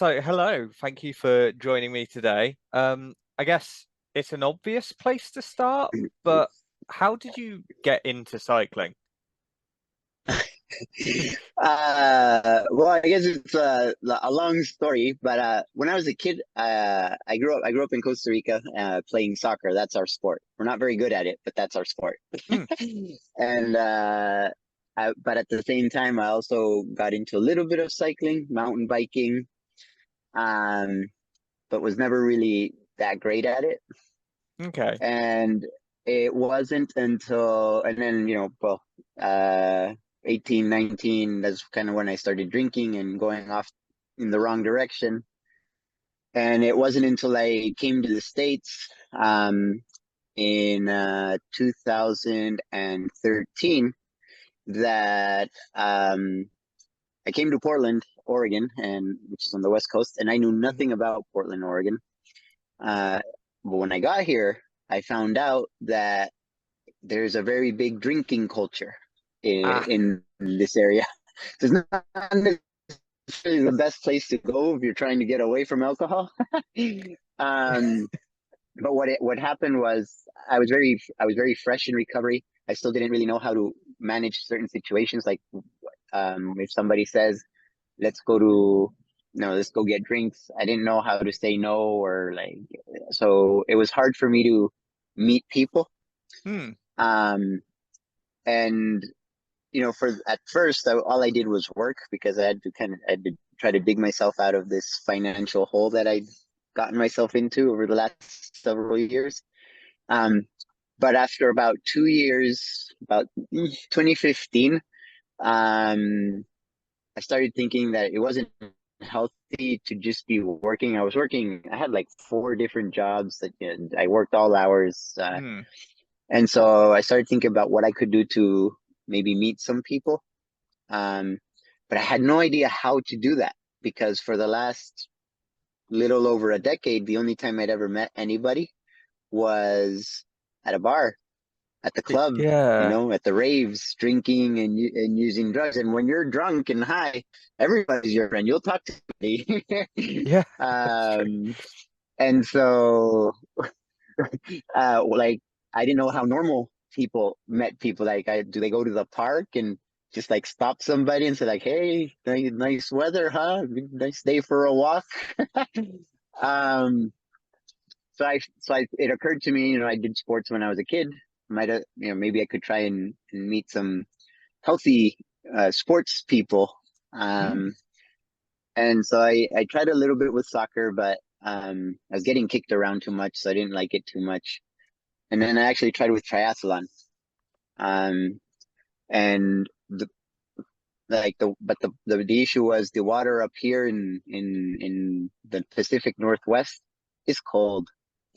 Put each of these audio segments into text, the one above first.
So, hello. Thank you for joining me today. I guess it's an obvious place to start, but how did you get into cycling? Well, I guess it's a long story, but when I was a kid, I grew up in Costa Rica, playing soccer. That's our sport. We're not very good at it, but that's our sport. Hmm, And but at the same time, I also got into a little bit of cycling, mountain biking, um, but was never really that great at it. okay. And it wasn't until, and then, well, uh, 18, 19, that's kind of when I started drinking and going off in the wrong direction. And it wasn't until I came to the States, in 2013, that I came to Portland, Oregon, and which is on the West Coast, and I knew Mhm. nothing about Portland, Oregon. Uh, but when I got here, I found out that there's a very big drinking culture Ah, in this area. So it's not necessarily the best place to go if you're trying to get away from alcohol. um, but what happened was I was very fresh in recovery. I still didn't really know how to manage certain situations. Like, if somebody says, "Let's go to," no, let's go get drinks. I didn't know how to say no, or like, so it was hard for me to meet people. hmm, Um, and for at first, all I did was work because I had to try to dig myself out of this financial hole that I'd gotten myself into over the last several years. Um, but after about 2 years, about 2015, um, I started thinking that it wasn't healthy to just be working. I had like four different jobs that, I worked all hours. hmm. And so I started thinking about what I could do to maybe meet some people. Um, but I had no idea how to do that because for the last little over a decade, the only time I'd ever met anybody was at a bar, at the club, Yeah, at the raves, drinking and using drugs. And when you're drunk and high, everybody's your friend. You'll talk to somebody. yeah, that's true. um, and so, like, I didn't know how normal people met people. Like, do they go to the park and just like stop somebody and say like, "Hey, nice weather, huh? Nice day for a walk." um, it occurred to me, I did sports when I was a kid. Might have, maybe I could try and meet some healthy sports people. Hmm. Um, and so I tried a little bit with soccer, but I was getting kicked around too much, so I didn't like it too much. And then I actually tried with triathlon. Um, and the like the but the issue was the water up here in the Pacific Northwest is cold.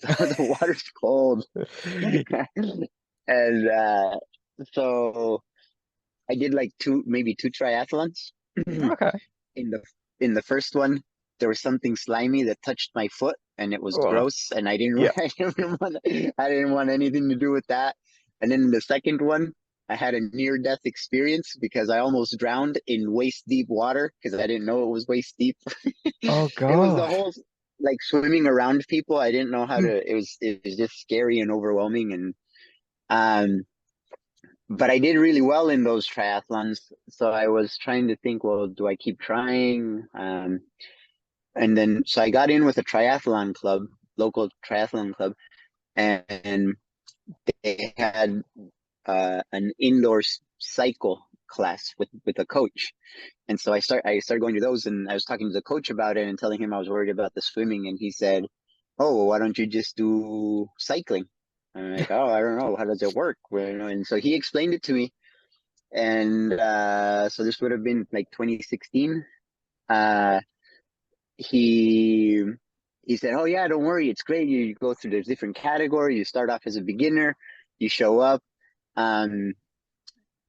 The water's cold. And so I did like maybe two triathlons. Okay. In the in the first one, there was something slimy that touched my foot, and it was Oh, gross, and I didn't yeah. I didn't want anything to do with that. And then in the second one, I had a near death experience because I almost drowned in waist deep water because I didn't know it was waist deep. Oh It was the gosh. whole, like, swimming around people. I didn't know how Hmm. to. It was just scary and overwhelming, and um but I did really well in those triathlons. So I was trying to think, well, do I keep trying? And then so I got in with a triathlon club, local triathlon club, and they had an indoor cycle class with a coach. And so I started going to those, and I was talking to the coach about it and telling him I was worried about the swimming, and he said, "Oh, well, why don't you just do cycling?" And I'm like, "Oh, I don't know. How does it work?" Well, and so he explained it to me, and so this would have been like 2016. Uh, he he said, "Oh yeah, don't worry, it's great. You go through the different categories. You start off as a beginner, you show up, um,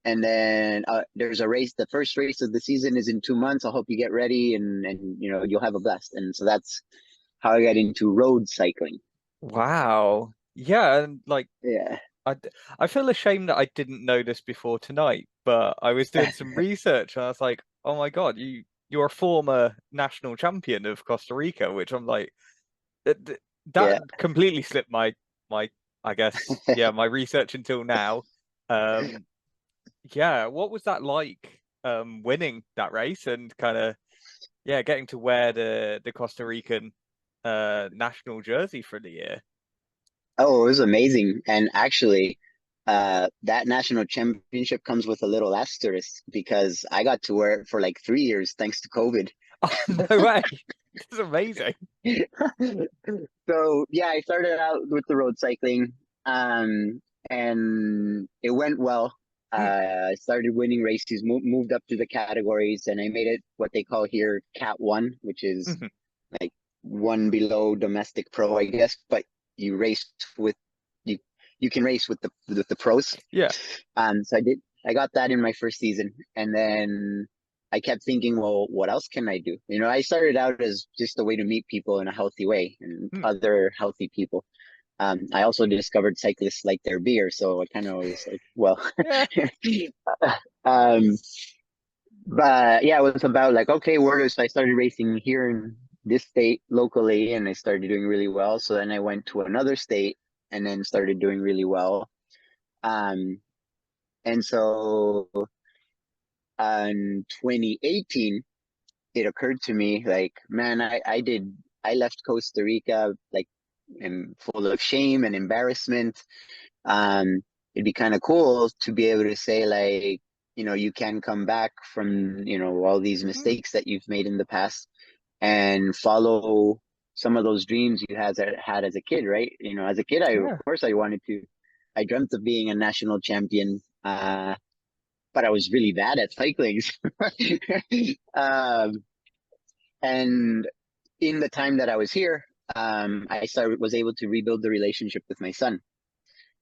and then there's a race. The first race of the season is in 2 months. I hope you get ready, and you'll have a blast." And so that's how I got into road cycling. Wow. Yeah, and like Yeah. I feel ashamed that I didn't know this before tonight, but I was doing some research and I was like, oh my God, you're a former national champion of Costa Rica, which I'm like, that Yeah. completely slipped my I guess, yeah, my research until now. Um, yeah, what was that like, winning that race and kind of, yeah, getting to wear the Costa Rican national jersey for the year? Oh, it was amazing. And actually, that national championship comes with a little asterisk because I got to wear it for like 3 years thanks to COVID. Oh, no way. This is amazing. So yeah, I started out with the road cycling, and it went well. Mm, I started winning races, moved up to the categories, and I made it what they call here Cat 1, which is mhm. like one below domestic pro, I guess. But you race with you you can race with the pros. Yeah. So I got that in my first season, and then I kept thinking, well, what else can I do? You know, I started out as just a way to meet people in a healthy way and Mm. other healthy people. I also discovered cyclists like their beer, so I kind of was like, well, Yeah. um, but yeah, it was about like, okay, where is I started racing here in this state locally, and I started doing really well. So then I went to another state and then started doing really well. Um, and so in 2018, it occurred to me like, man, I left Costa Rica like and full of shame and embarrassment. It'd be kind of cool to be able to say like, you know, you can come back from, you know, all these Mm. mistakes that you've made in the past and follow some of those dreams you had as a kid, right? You know, as a kid, of Yeah. course I wanted to, I dreamt of being a national champion. But I was really bad at cycling. um, and in the time that I was here, was able to rebuild the relationship with my son,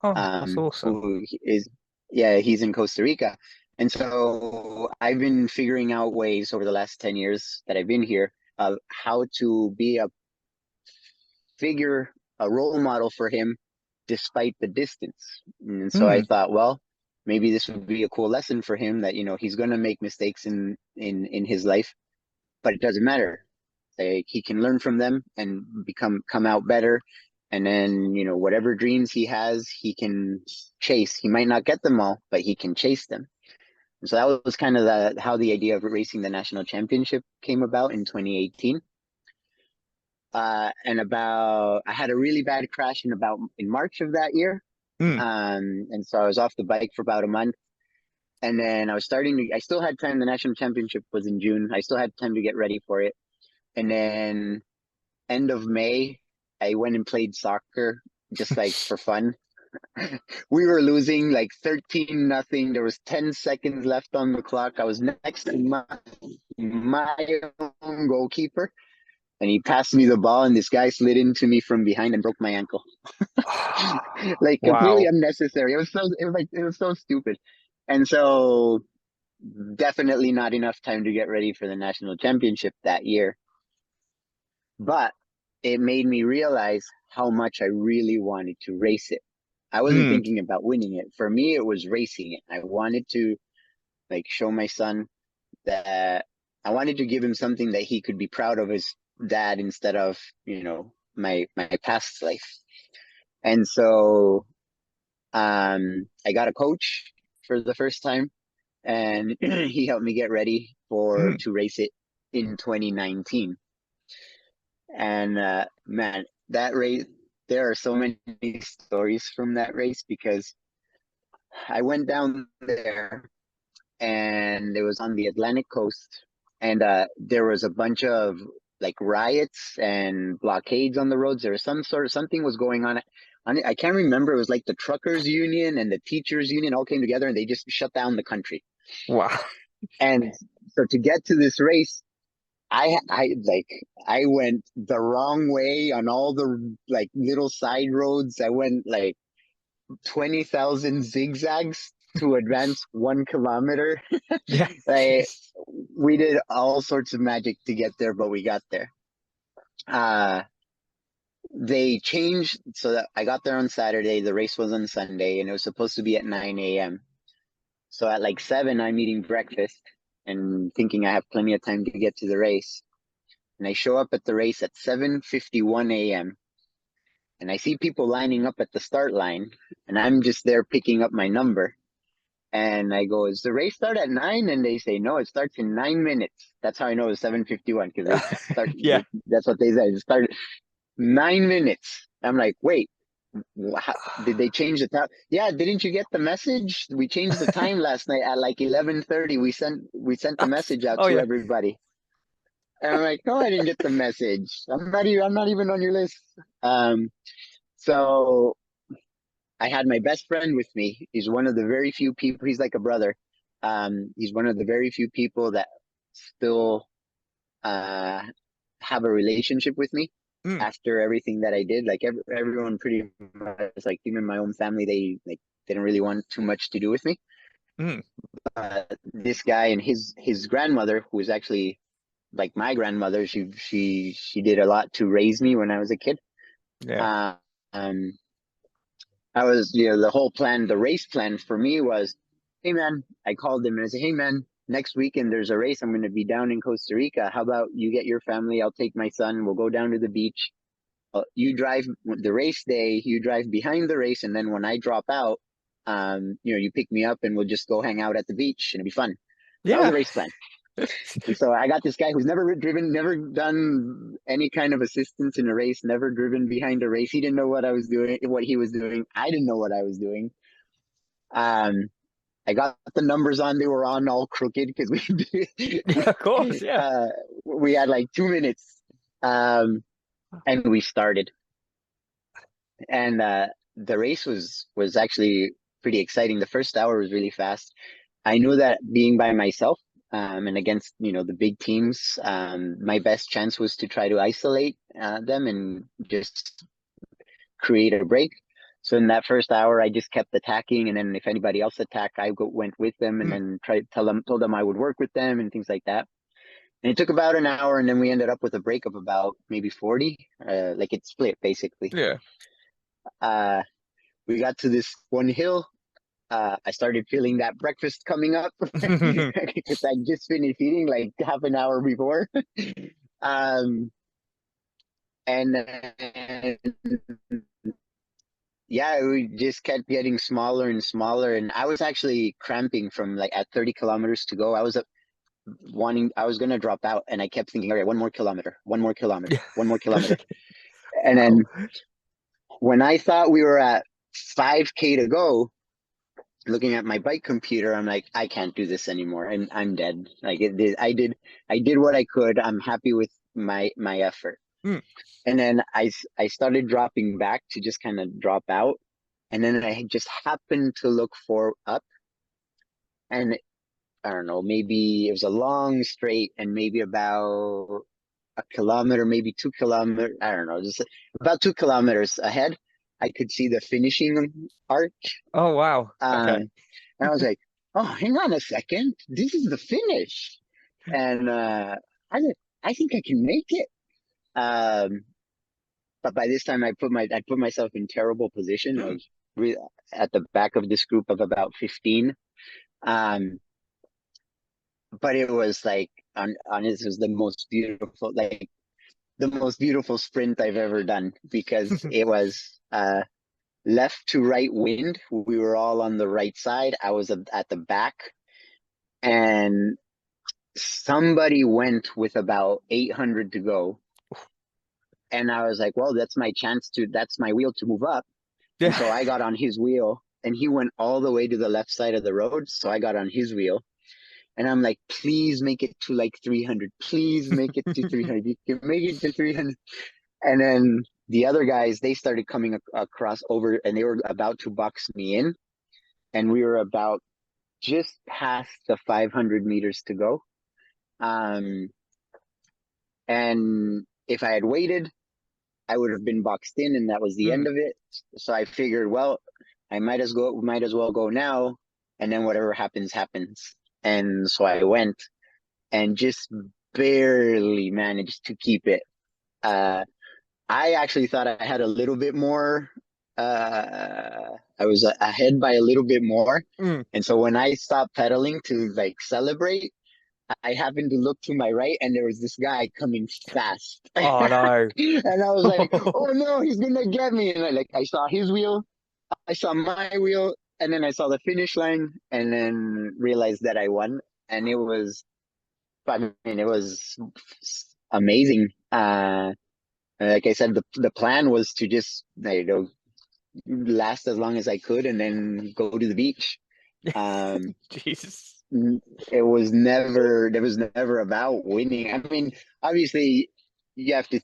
Oh, that's awesome. who is, yeah, he's in Costa Rica. And so I've been figuring out ways over the last 10 years that I've been here of how to be figure, a role model for him despite the distance. And so I Mm. thought, well, maybe this would be a cool lesson for him that, you know, he's going to make mistakes in his life, but it doesn't matter. Like he can learn from them and come out better. And then, you know, whatever dreams he has, he can chase. He might not get them all, but he can chase them. And so that was kind of how the idea of racing the national championship came about in 2018. And about I had a really bad crash in March of that year. Mm. And so I was off the bike for about a month. And then I still had time. The national championship was in June. I still had time to get ready for it. And then end of May, I went and played soccer just like for fun. We were losing like 13-0. There was 10 seconds left on the clock. I was next to my own goalkeeper, and he passed me the ball, and this guy slid into me from behind and broke my ankle. Like completely Wow. unnecessary. It was so stupid. And so definitely not enough time to get ready for the national championship that year. But it made me realize how much I really wanted to race it. I wasn't Mm. thinking about winning it. For me, it was racing it. I wanted to like show my son that I wanted to give him something that he could be proud of his dad instead of, you know, my past life. And so I got a coach for the first time, and he helped me get ready for Mm. to race it in 2019. And man, that race, there are so many stories from that race because I went down there and it was on the Atlantic coast, and there was a bunch of like riots and blockades on the roads. There was something was going on. I can't remember. It was like the truckers union and the teachers union all came together and they just shut down the country. Wow. And so to get to this race, I went the wrong way on all the like little side roads. I went like 20,000 zigzags to advance 1 kilometer. Yeah. Like Jeez. we did all sorts of magic to get there, but we got there. Uh, they changed so that I got there on Saturday. The race was on Sunday, and it was supposed to be at 9 a.m. So at like 7, I'm eating breakfast, and thinking I have plenty of time to get to the race. And I show up at the race at 7:51 a.m. and I see people lining up at the start line, and I'm just there picking up my number. And I go, "Is the race start at 9?" And they say, "No, it starts in 9 minutes." That's how I know it's 7:51 because they start. Yeah. That's what they said. It started 9 minutes. I'm like, wait, did they change the time? Yeah, didn't you get the message? We changed the time last night at like 11:30. We sent the message out Oh to yeah. everybody. And I'm like, no, I didn't get the message. I'm not even on your list. Um, so I had my best friend with me. He's one of the very few people. He's like a brother. He's one of the very few people that still uh have a relationship with me Mm, after everything that I did. Like everyone pretty much, like even my own family, they like didn't really want too much to do with me. mm, This guy and his grandmother, who is actually like my grandmother, she did a lot to raise me when I was a kid. yeah. Uh, um, I was, the whole plan, the race plan for me was, hey man, I called him and I said, hey man, next weekend there's a race. I'm going to be down in Costa Rica. How about you get your family? I'll take my son. We'll go down to the beach. You drive the race day. You drive behind the race, and then when I drop out, you pick me up and we'll just go hang out at the beach and it'll be fun. That was Yeah. the race plan. And so I got this guy who's never driven, never done any kind of assistance in a race, never driven behind a race. He didn't know what I was doing, what he was doing. I didn't know what I was doing. Um, I got the numbers on; they were on all crooked because Yeah, of course, yeah. we had like 2 minutes, and we started, and the race was actually pretty exciting. The first hour was really fast. I knew that being by myself, and against the big teams, my best chance was to try to isolate them and just create a break. So in that first hour, I just kept attacking, and then if anybody else attacked, went with them, and Mm, then told them I would work with them and things like that. And it took about an hour, and then we ended up with a break of about maybe 40. Like it split basically. yeah. Uh, we got to this one hill. I started feeling that breakfast coming up because I just finished eating like half an hour before. Um, and yeah, we just kept getting smaller and smaller. And I was actually cramping from like at 30 kilometers to go. I was going to drop out, and I kept thinking, all right, one more kilometer, one more kilometer, Yeah. one more kilometer. And Wow. then when I thought we were at 5K to go, looking at my bike computer, I'm like, I can't do this anymore, and I'm dead. Like I did what I could. I'm happy with my effort. Mm, And then I started dropping back to just kind of drop out, and then I just happened to look for up, and I don't know, maybe it was a long straight, and maybe about a kilometer, maybe 2 kilometers. I don't know, just about 2 kilometers ahead, I could see the finishing arch. oh wow. Okay. And I was like, oh, hang on a second. This is the finish. And I said, I think I can make it. Um, but by this time, I put myself in terrible position. I Mm, was really at the back of this group of about 15. Um, but it was like, this was the most beautiful sprint I've ever done because it was left to right wind. We were all on the right side. I was at the back, and somebody went with about 800 to go. And I was like, well, that's my wheel to move up. And yeah. so I got on his wheel, and he went all the way to the left side of the road. So I got on his wheel, and I'm like, please make it to like 300. Please make it to 300. You can make it to 300. And then the other guys, they started coming across over, and they were about to box me in. And we were about just past the 500 meters to go. Um, and if I had waited, I would have been boxed in, and that was the Mm, end of it. So I figured, well, I might as well go now, and then whatever happens, happens. And so I went and just barely managed to keep it. Uh, I actually thought I had a little bit more. I was ahead by a little bit more, mm, and so when I stopped pedaling to like celebrate, I happened to look to my right, and there was this guy coming fast. Oh no. And I was like, "Oh no, he's gonna get me!" And I saw his wheel, I saw my wheel, and then I saw the finish line, and then realized that I won. And I mean, it was amazing. Like I said, the plan was to just, last as long as I could, and then go to the beach. Um, Jesus. there was never about winning. I mean, obviously, you have to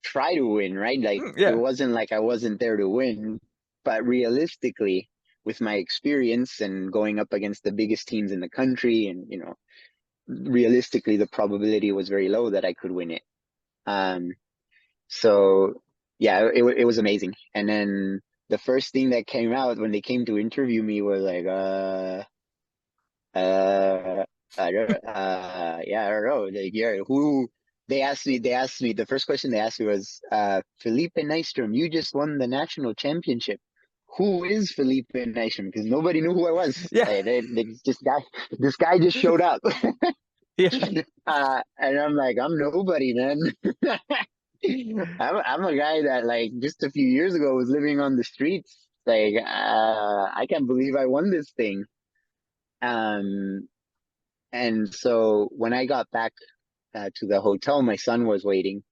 try to win, right? Like, it Yeah. wasn't like I wasn't there to win, but realistically, with my experience and going up against the biggest teams in the country, and realistically, the probability was very low that I could win it. Um, so yeah, it was amazing. And then the first thing that came out when they came to interview me was like, uh, yeah, I don't know. Like, yeah, who? They asked me, the first question they asked me was, Felipe Nystrom, you just won the national championship. Who is Felipe Nystrom? Because nobody knew who I was. Yeah. This guy just showed up. Yeah. And I'm like, I'm nobody, man. I'm a guy that, like, just a few years ago was living on the streets. Like, I can't believe I won this thing. Um, and so when I got back to the hotel, my son was waiting,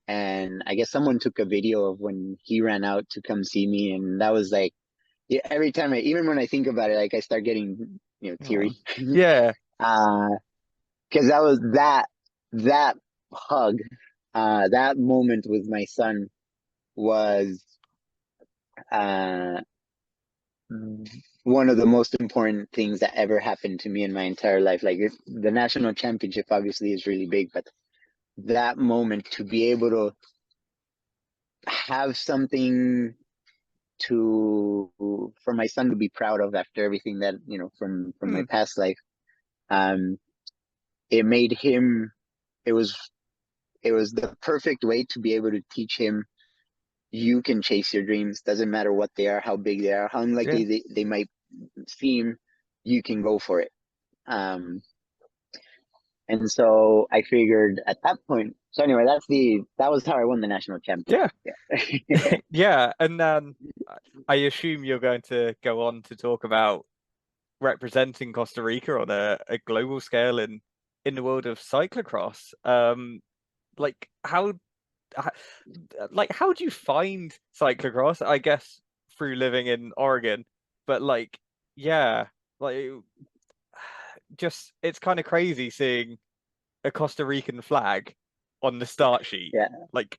and I guess someone took a video of when he ran out to come see me, and that was like, yeah, every time even when I think about it, like, I start getting, Oh. teary. Yeah. uh, because that was that hug, that moment with my son was uh one of the most important things that ever happened to me in my entire life. Like, the national championship obviously is really big, but that moment, to be able to have something to for my son to be proud of after everything that, from my Mm. past life, um it made him, it was it was the perfect way to be able to teach him, you can chase your dreams, doesn't matter what they are, how big they are, how Yeah. unlikely they might seem, you can go for it. And so I figured at that point. So anyway, that was how I won the national Yeah. championship. Yeah. Yeah. And then I assume you're going to go on to talk about representing Costa Rica on a global scale in the world of cyclocross. Like how how do you find cyclocross? I guess through living in Oregon, but like, yeah, like just it's kind of crazy seeing a Costa Rican flag on the start sheet. Like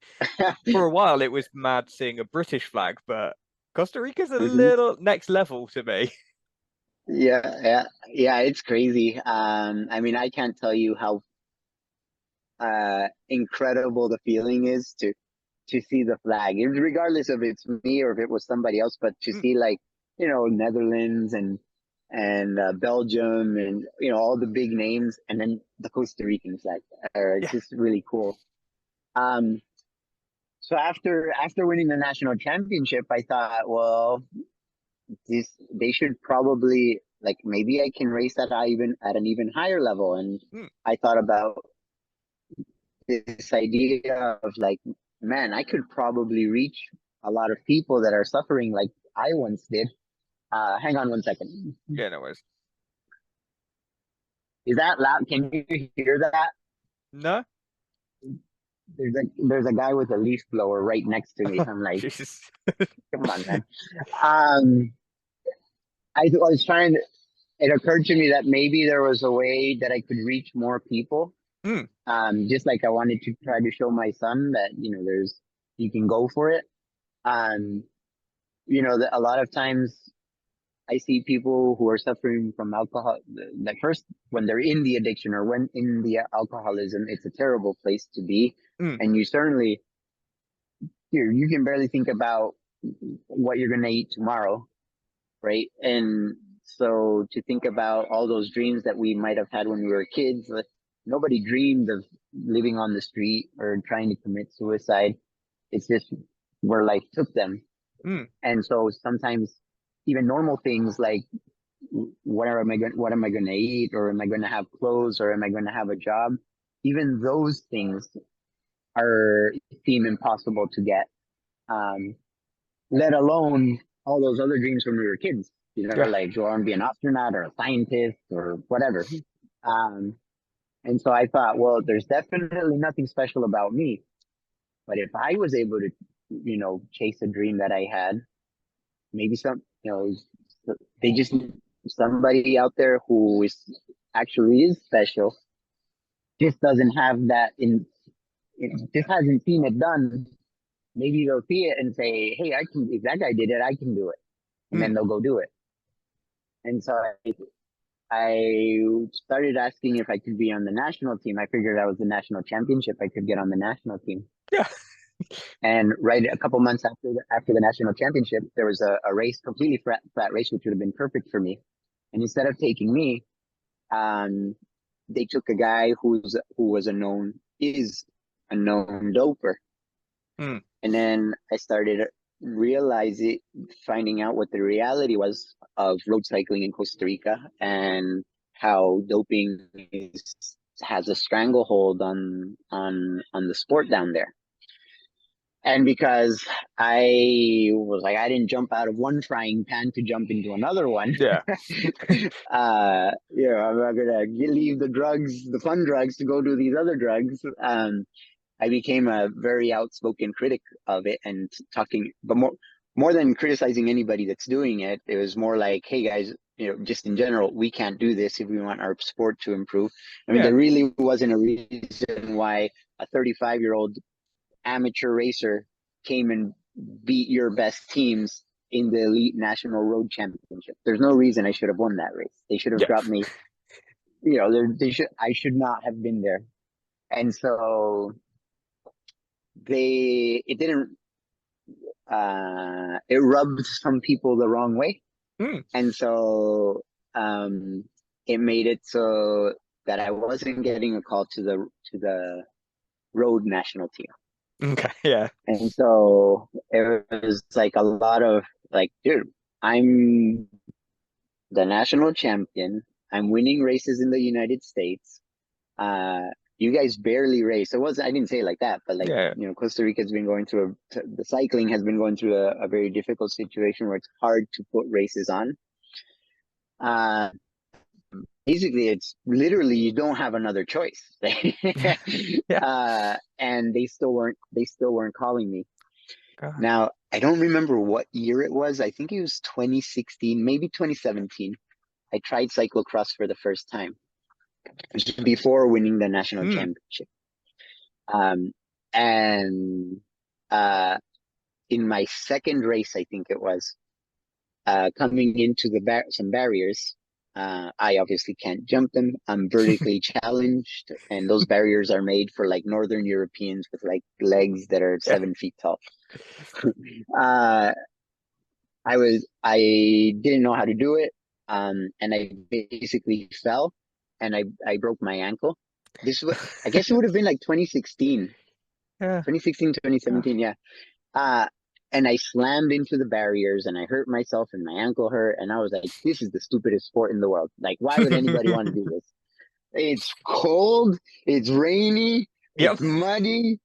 for a while, it was mad seeing a British flag, but Costa Rica's a Hmm. little next level to me. Yeah, it's crazy. I mean, I can't tell you how incredible the feeling is to see the flag, regardless of it's me or if it was somebody else, but to Mm, see, like, Netherlands and Belgium, and all the big names, and then the Costa Rican flag. It's yeah, just really cool. Um, so after winning the national championship, I thought, well, they should probably, like, maybe I can race at an even higher level. And mm, I thought about this idea of, like, man, I could probably reach a lot of people that are suffering like I once did. Hang on one second. yeah, no worries. Is that loud? Can you hear that? No, There's a guy with a leaf blower right next to me. I'm like, Jesus. come on, man. Um, I was trying to. It occurred to me that maybe there was a way that I could reach more people. Mm, Just like I wanted to try to show my son that, you can go for it. Um, that a lot of times I see people who are suffering from alcohol. Like, first, when they're in the addiction or when in the alcoholism, it's a terrible place to be. mm, And you certainly, you can barely think about what you're going to eat tomorrow, right? And so to think about all those dreams that we might have had when we were kids, like, nobody dreamed of living on the street or trying to commit suicide. It's just where life took them. mm, And so sometimes even normal things like what am I going to eat, or am I going to have clothes, or am I going to have a job? Even those things seem impossible to get. Let alone all those other dreams when we were kids, Yeah. like do I want to be an astronaut or a scientist or whatever. And so I thought, well, there's definitely nothing special about me, but if I was able to, chase a dream that I had, maybe they just somebody out there who is actually is special, just doesn't have that just hasn't seen it done. Maybe they'll see it and say, hey, I can, if that guy did it, I can do it. And then they'll go do it. And so I started asking if I could be on the national team. I figured I was the national championship, I could get on the national team. Yeah. And right a couple months after the national championship, there was a race, completely flat race, which would have been perfect for me. And instead of taking me, they took a guy who is a known doper. And then I started finding out what the reality was of road cycling in Costa Rica, and how doping has a stranglehold on the sport down there. And because I was like, I didn't jump out of one frying pan to jump into another one. Yeah. I'm not gonna leave the fun drugs to go do these other drugs. I became a very outspoken critic of it, and talking, but more than criticizing anybody that's doing it, it was more like, hey guys, just in general, we can't do this if we want our sport to improve. I mean, there really wasn't a reason why a 35-year-old amateur racer came and beat your best teams in the elite national road championship. There's no reason I should have won that race. They should have dropped me. I should not have been there. And so it rubbed some people the wrong way. And so it made it so that I wasn't getting a call to the road national team. Okay. Yeah. And so it was like a lot of like, dude, I'm the national champion. I'm winning races in the United States. You guys barely race. I didn't say it like that, but Costa Rica has been going through the cycling has been going through a very difficult situation where it's hard to put races on. Basically, it's literally you don't have another choice. And they still weren't calling me. God. Now, I don't remember what year it was. I think it was 2016, maybe 2017. I tried cyclocross for the first time, before winning the national championship. And in my second race, I think it was, coming into some barriers, I obviously can't jump them. I'm vertically challenged, and those barriers are made for like Northern Europeans with like legs that are 7 feet tall. I didn't know how to do it, and I basically fell, and I broke my ankle. I guess it would have been like 2016. 2016, 2017, yeah. And I slammed into the barriers, and I hurt myself, and my ankle hurt, and I was like, this is the stupidest sport in the world. Like, why would anybody want to do this? It's cold, it's rainy, it's muddy.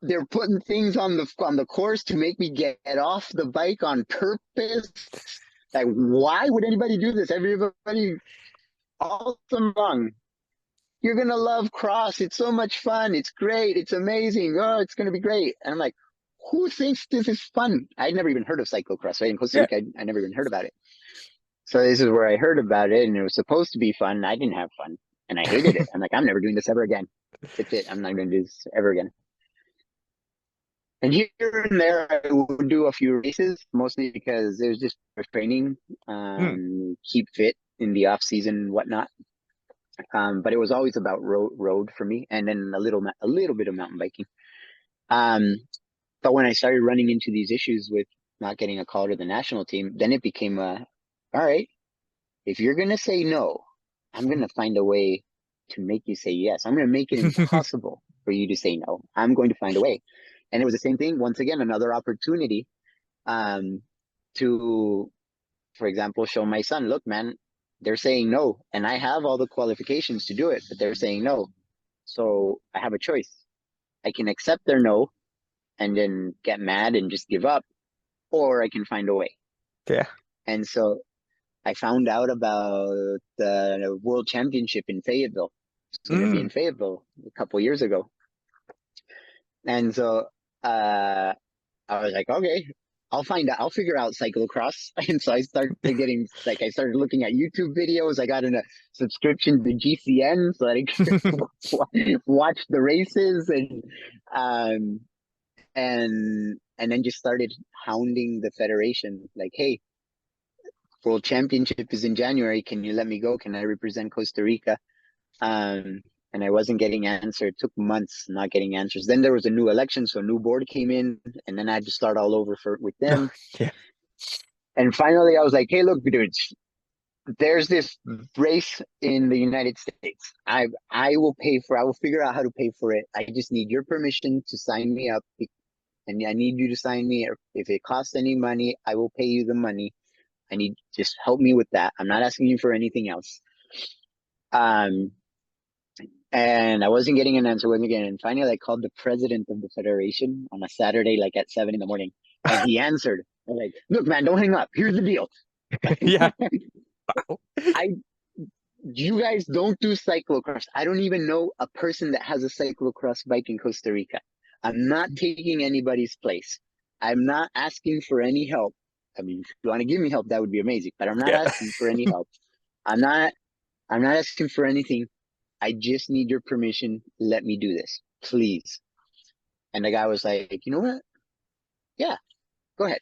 They're putting things on the course to make me get off the bike on purpose. Like, why would anybody do this? Everybody, all wrong. You're gonna love cross. It's so much fun. It's great. It's amazing. Oh, it's gonna be great. And I'm like, who thinks this is fun? I'd never even heard of cyclocross, right? In Costa Rica, I never even heard about it. So this is where I heard about it, and it was supposed to be fun. I didn't have fun, and I hated it. I'm like, I'm never doing this ever again. That's it. I'm not going to do this ever again. And here and there, I would do a few races, mostly because it was just for training, keep fit in the off season and whatnot. But it was always about road for me, and then a little bit of mountain biking. But when I started running into these issues with not getting a call to the national team, then it became all right, if you're going to say no, I'm going to find a way to make you say yes. I'm going to make it impossible for you to say no. I'm going to find a way. And it was the same thing. Once again, another opportunity to for example, show my son, look, man, they're saying no, and I have all the qualifications to do it, but they're saying no. So I have a choice. I can accept their no and then get mad and just give up, or I can find a way. Yeah. And so I found out about the World Championship in Fayetteville. It's going to be in Fayetteville a couple years ago. And so I was like, okay, I'll find out. I'll figure out cyclocross. And so I started getting, like, I started looking at YouTube videos. I got a subscription to GCN so that I could watch the races um, and then just started hounding the federation, like, hey, World Championship is in January. Can you let me go? Can I represent Costa Rica? And I wasn't getting answers. It took months not getting answers. Then there was a new election, so a new board came in, and then I had to start all over with them. Yeah. And finally, I was like, "Hey, look, dudes, there's this race in the United States. I will pay for. I will figure out how to pay for it. I just need your permission to sign me up, and I need you to sign me. If it costs any money, I will pay you the money. I need just help me with that. I'm not asking you for anything else." And I wasn't getting an answer, wasn't getting. And finally, I called the president of the federation on a Saturday, like at 7 a.m, and he answered. I was like, "Look, man, don't hang up. Here's the deal. Yeah. You guys don't do cyclocross. I don't even know a person that has a cyclocross bike in Costa Rica. I'm not taking anybody's place. I'm not asking for any help. I mean, if you want to give me help, that would be amazing. But I'm not Yeah. asking for any help. I'm not asking for anything. I just need your permission. Let me do this, please." And the guy was like, "You know what? Yeah, go ahead.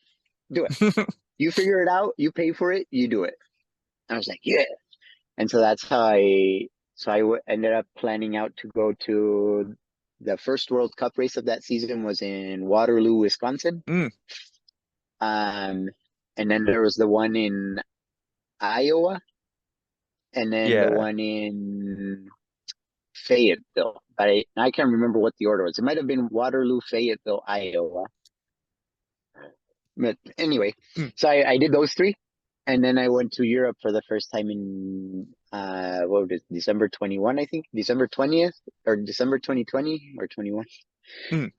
Do it. You figure it out. You pay for it. You do it." And I was like, "Yeah." And so that's how ended up planning out to go to the first World Cup race of that season was in Waterloo, Wisconsin. And then there was the one in Iowa, and then the Yeah. one in Fayetteville. But I can't remember what the order was. It might have been Waterloo, Fayetteville, Iowa. But anyway, so I did those three. And then I went to Europe for the first time in what was it, December 21, I think, December 20th or December 2020 or 21.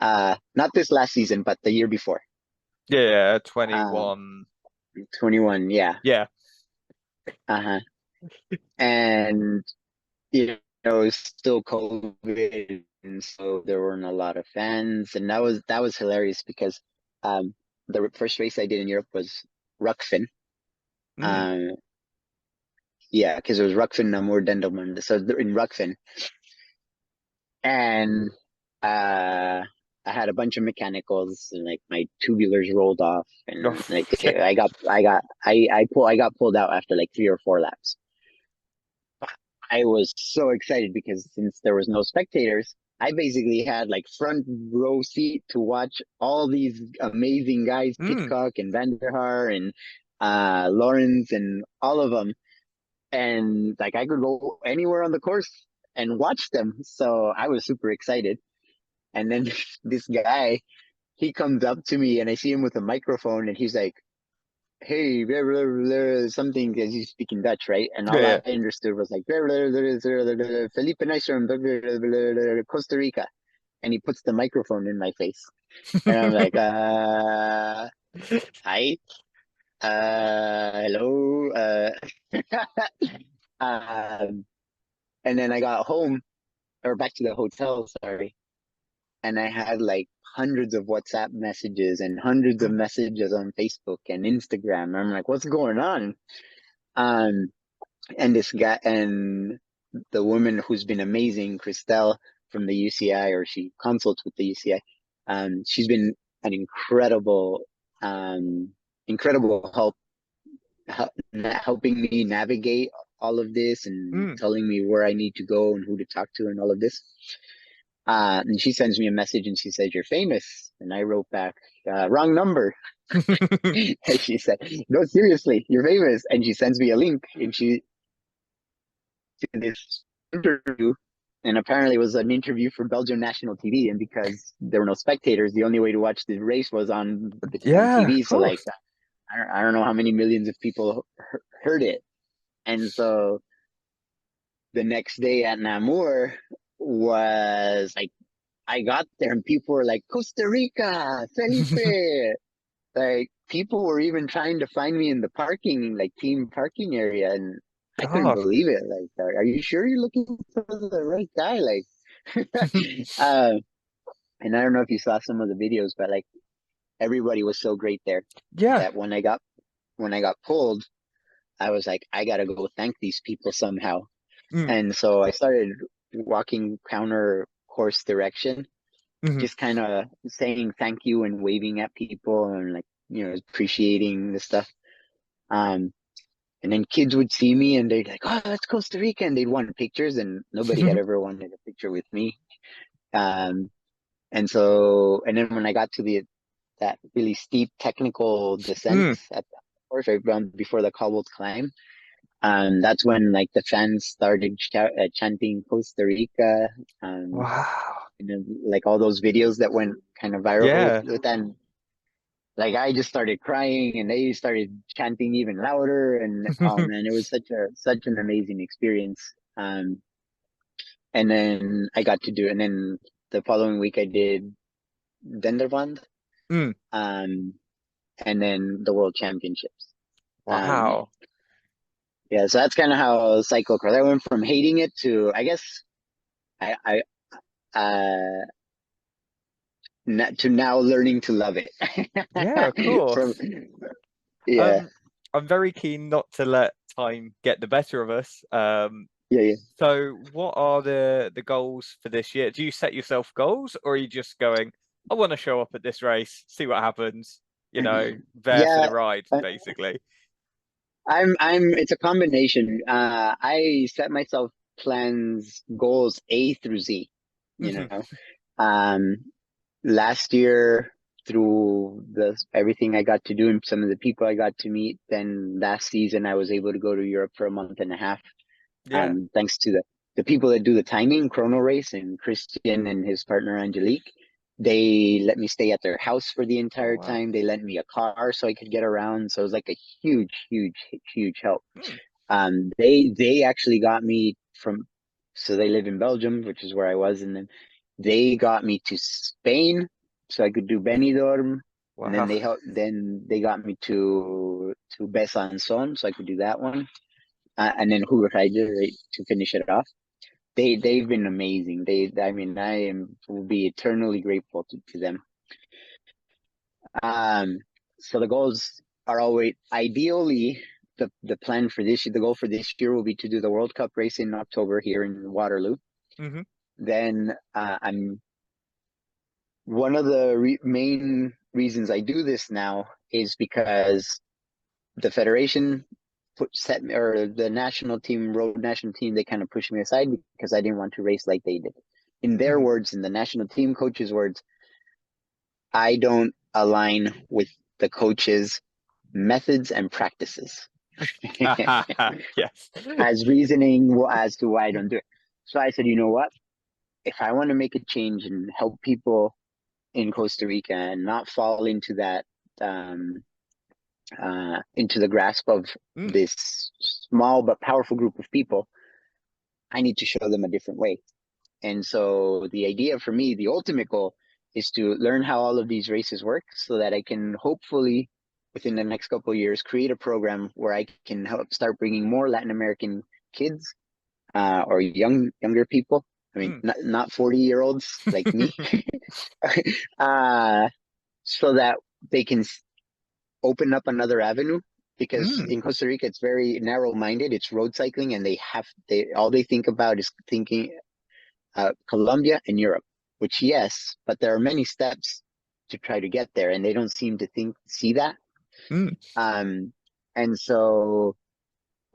Not this last season, but the year before. Yeah. 21, 21. yeah. Yeah. Uh-huh. And you know, it's still COVID, and so there weren't a lot of fans, and that was hilarious because the first race I did in Europe was Ruckfin. Yeah, because it was Ruckfin Namur Dendelman. So in Ruckfin, and I had a bunch of mechanicals, and like my tubulars rolled off, and like I got pulled out after like 3 or 4 laps. I was so excited because since there was no spectators, I basically had like front row seat to watch all these amazing guys, Pitcock and Van der Haar and Lawrence and all of them. And like I could go anywhere on the course and watch them. So I was super excited. And then this guy, he comes up to me and I see him with a microphone and he's like, "Hey, blah, blah, blah," something as he's speaking Dutch, right? And all Yeah. I understood was like, blah, blah, blah, blah, blah, blah, Felipe Nystrom, blah, blah, blah, blah, blah, Costa Rica. And he puts the microphone in my face. And I'm like, hi, hello. Um, and then I got home or back to the hotel, sorry. And I had like hundreds of WhatsApp messages and hundreds of messages on Facebook and Instagram. I'm like, what's going on? Um, and this guy and the woman who's been amazing, Christelle from the UCI, or she consults with the UCI. She's been an incredible helping me navigate all of this and telling me where I need to go and who to talk to and all of this. And she sends me a message and she says, "You're famous." And I wrote back, "Wrong number." And she said, "No, seriously, you're famous." And she sends me a link and she did this interview. And apparently it was an interview for Belgium national TV. And because there were no spectators, the only way to watch the race was on Yeah, TV. of So like course. I don't know how many millions of people heard it. And so the next day at Namur was like, I got there and people were like, Costa Rica, Felipe. Like people were even trying to find me in the parking, like team parking area. And I couldn't Gosh. believe it. Like, are you sure you're looking for the right guy? Like, uh, and I don't know if you saw some of the videos, but like everybody was so great there Yeah. that when I got pulled, I was like, I gotta go thank these people somehow. Mm, And so I started walking counter course direction, mhm. just kind of saying thank you and waving at people and like, appreciating the stuff. Um, and then kids would see me and they'd like, oh, that's Costa Rica. And they'd want pictures and nobody had ever wanted a picture with me. Um, and then when I got to that really steep technical descent Mm, at the course right before the cobbled climb, that's when like the fans started chanting Costa Rica, wow. and then like all those videos that went kind of viral Yeah. with that. Like I just started crying, and they started chanting even louder, and oh man, it was such an amazing experience. And then I got to do, and then the following week I did Denderwand, Mm, um, and then the World Championships. Um, wow. yeah, so that's kind of how cyclocross. I went from hating it to, I guess, I to now learning to love it. Yeah, of From course. yeah, Um, I'm very keen not to let time get the better of us. yeah, yeah. So what are the goals for this year? Do you set yourself goals, or are you just going, I want to show up at this race, see what happens, there for the Yeah, ride, I- basically. it's a combination. I set myself plans, goals A through Z, you Hmm. know. Um, Last year through everything I got to do and some of the people I got to meet, then last season I was able to go to Europe for a month and a half. Yeah. Thanks to the people that do the timing, Chrono Race, and Christian and his partner Angelique. They let me stay at their house for the Oh entire wow. time. They lent me a car so I could get around. So it was like a huge, huge, huge help. Hmm. They actually got me from, so they live in Belgium, which is where I was, and then they got me to Spain so I could do Benidorm, and then Wow. they got me to Besançon so I could do that one, and then Hoogheide to finish it off. They've been amazing. I mean, will be eternally grateful to them. Um, so the goals are always ideally the plan for this year. The goal for this year will be to do the World Cup race in October here in Waterloo. Hmm. Then I'm one of the main reasons I do this now is because the federation or the national team, road national team, they kind of pushed me aside because I didn't want to race like they did. In their Hmm. words, in the national team coaches' words, I don't align with the coaches' methods and practices Yes. as reasoning as to why I don't do it. So I said, you know what? If I want to make a change and help people in Costa Rica and not fall um, into the grasp of Mm, this small but powerful group of people, I need to show them a different way. And so the idea for me, the ultimate goal, is to learn how all of these races work so that I can hopefully within the next couple of years create a program where I can help start bringing more Latin American kids or younger people. I mean, mm. not 40-year-olds like me, uh, so that they can open up another avenue. Because Mm, in Costa Rica, it's very narrow-minded. It's road cycling, and they all they think about is thinking Colombia and Europe. Which yes, but there are many steps to try to get there, and they don't seem to see that. mm. Um, and so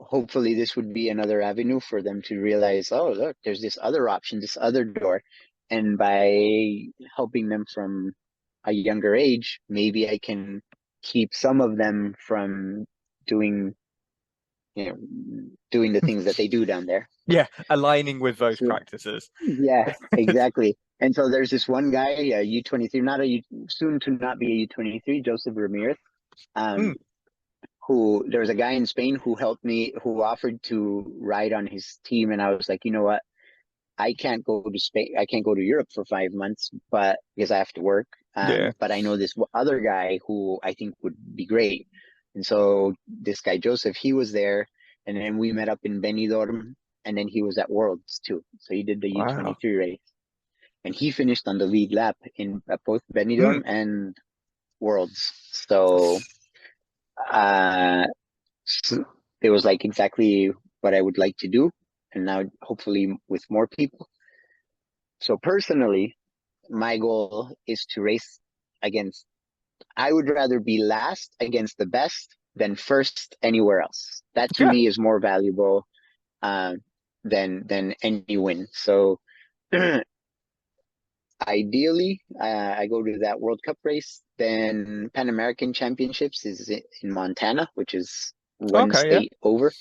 hopefully this would be another avenue for them to realize, oh, look, there's this other option, this other door. And by helping them from a younger age, maybe I can keep some of them from doing, you know, doing the things that they do down there. Yeah, aligning with those So, practices. yeah, exactly. And so there's this one guy, a U23, not a U, soon to not be a U23, Joseph Ramirez. Um, Mm, who there was a guy in Spain who helped me, who offered to ride on his team, and I was like, you know what, I can't go to Spain, I can't go to Europe for 5 months, but because I have to work. Yeah. But I know this other guy who I think would be great, and so this guy Joseph, he was there, and then we met up in Benidorm, and then he was at Worlds too, so he did the Wow. U23 race, and he finished on the lead lap in at both Mm. Benidorm and Worlds. So uh, it was like exactly what I would like to do, and now hopefully with more people. So personally, my goal is to race against, I would rather be last against the best than first anywhere else. That to Yeah. me is more valuable uh, than any win. So ideally, I go to that World Cup race. Then Pan American Championships is in Montana, which is one Okay. Yeah. state over.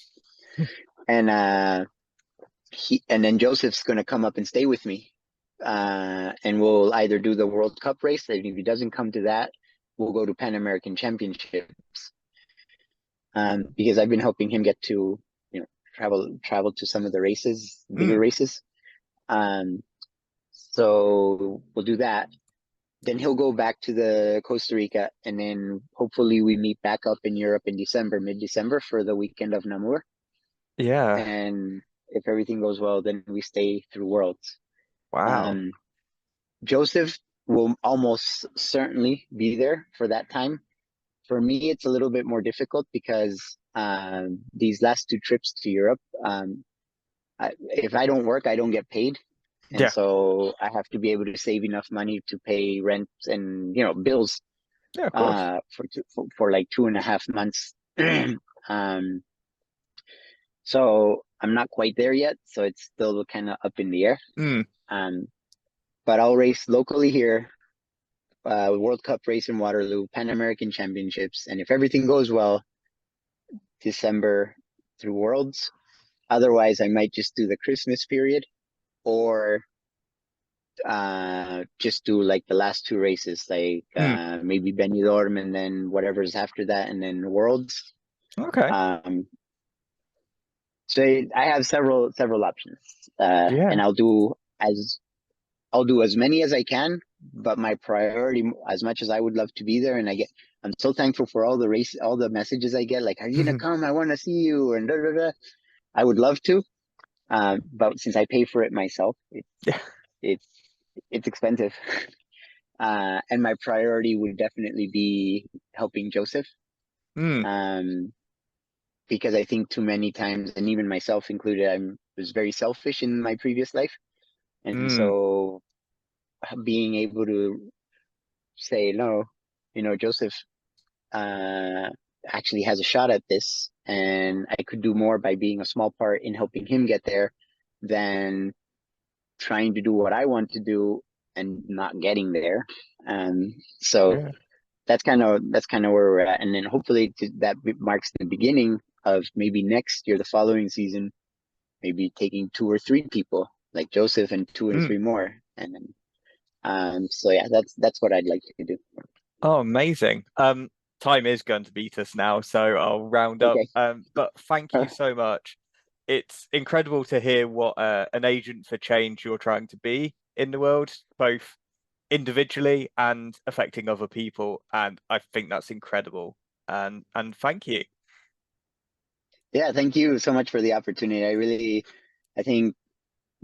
And and then Joseph's going to come up and stay with me. And we'll either do the World Cup race, and if he doesn't come to that, we'll go to Pan American Championships. Because I've been helping him get to, travel to some of the races, bigger Mm. races. So we'll do that. Then he'll go back to the Costa Rica, and then hopefully we meet back up in Europe in December, mid-December for the weekend of Namur. Yeah. And if everything goes well, then we stay through Worlds. Wow. Um, Joseph will almost certainly be there for that time. For me, it's a little bit more difficult because these last two trips to Europe, if I don't work, I don't get paid. And Yeah. so I have to be able to save enough money to pay rent and, bills Yeah. Of course. for like 2.5 months. um, so I'm not quite there yet. So it's still kind of up in the air. Mm. Um, but I'll race locally here, World Cup race in Waterloo, Pan American Championships, and if everything goes well, December through Worlds. Otherwise, I might just do the Christmas period or just do like the last two races, like Mm. maybe Benidorm and then whatever's after that, and then Worlds. Okay. Um, so I have several options, Yeah. and I'll do as many as I can. But my priority, as much as I would love to be there, and I'm so thankful for all the messages I get, like, "Are you gonna come? I want to see you," and da da da. I would love to, but since I pay for it myself, Yeah. it's it's expensive. And my priority would definitely be helping Joseph, Mm. um, because I think too many times, and even myself included, I was very selfish in my previous life, and Mm. so being able to say no, Joseph uh, actually has a shot at this, and I could do more by being a small part in helping him get there than trying to do what I want to do and not getting there. So Yeah. that's kind of where we're at, and then hopefully that marks the beginning of maybe next year, the following season, maybe taking two or three people like Joseph and two or Mm. three more, and then so yeah, that's what I'd like to do. Oh, amazing. Time is going to beat us now, so I'll round up. Okay. But thank you so much. It's incredible to hear what an agent for change you're trying to be in the world, both individually and affecting other people. And I think that's incredible. And thank you. Yeah, thank you so much for the opportunity. I think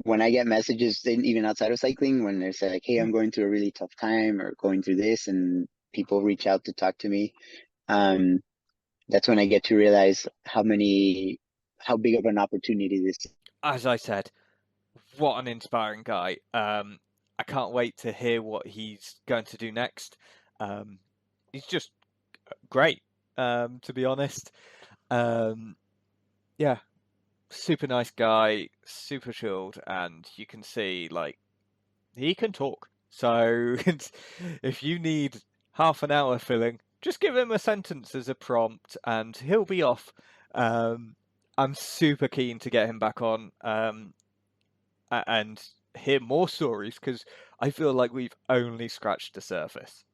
when I get messages, even outside of cycling, when they say like, "Hey, I'm Mm. going through a really tough time or going through this," and people reach out to talk to me, um, that's when I get to realize how big of an opportunity this is. As I said, what an inspiring guy. I can't wait to hear what he's going to do next. Um, he's just great, to be honest. Um, yeah, super nice guy, super chilled, and you can see like he can talk. So if you need half an hour filling, just give him a sentence as a prompt, and he'll be off. Um, I'm super keen to get him back on and hear more stories because I feel like we've only scratched the surface.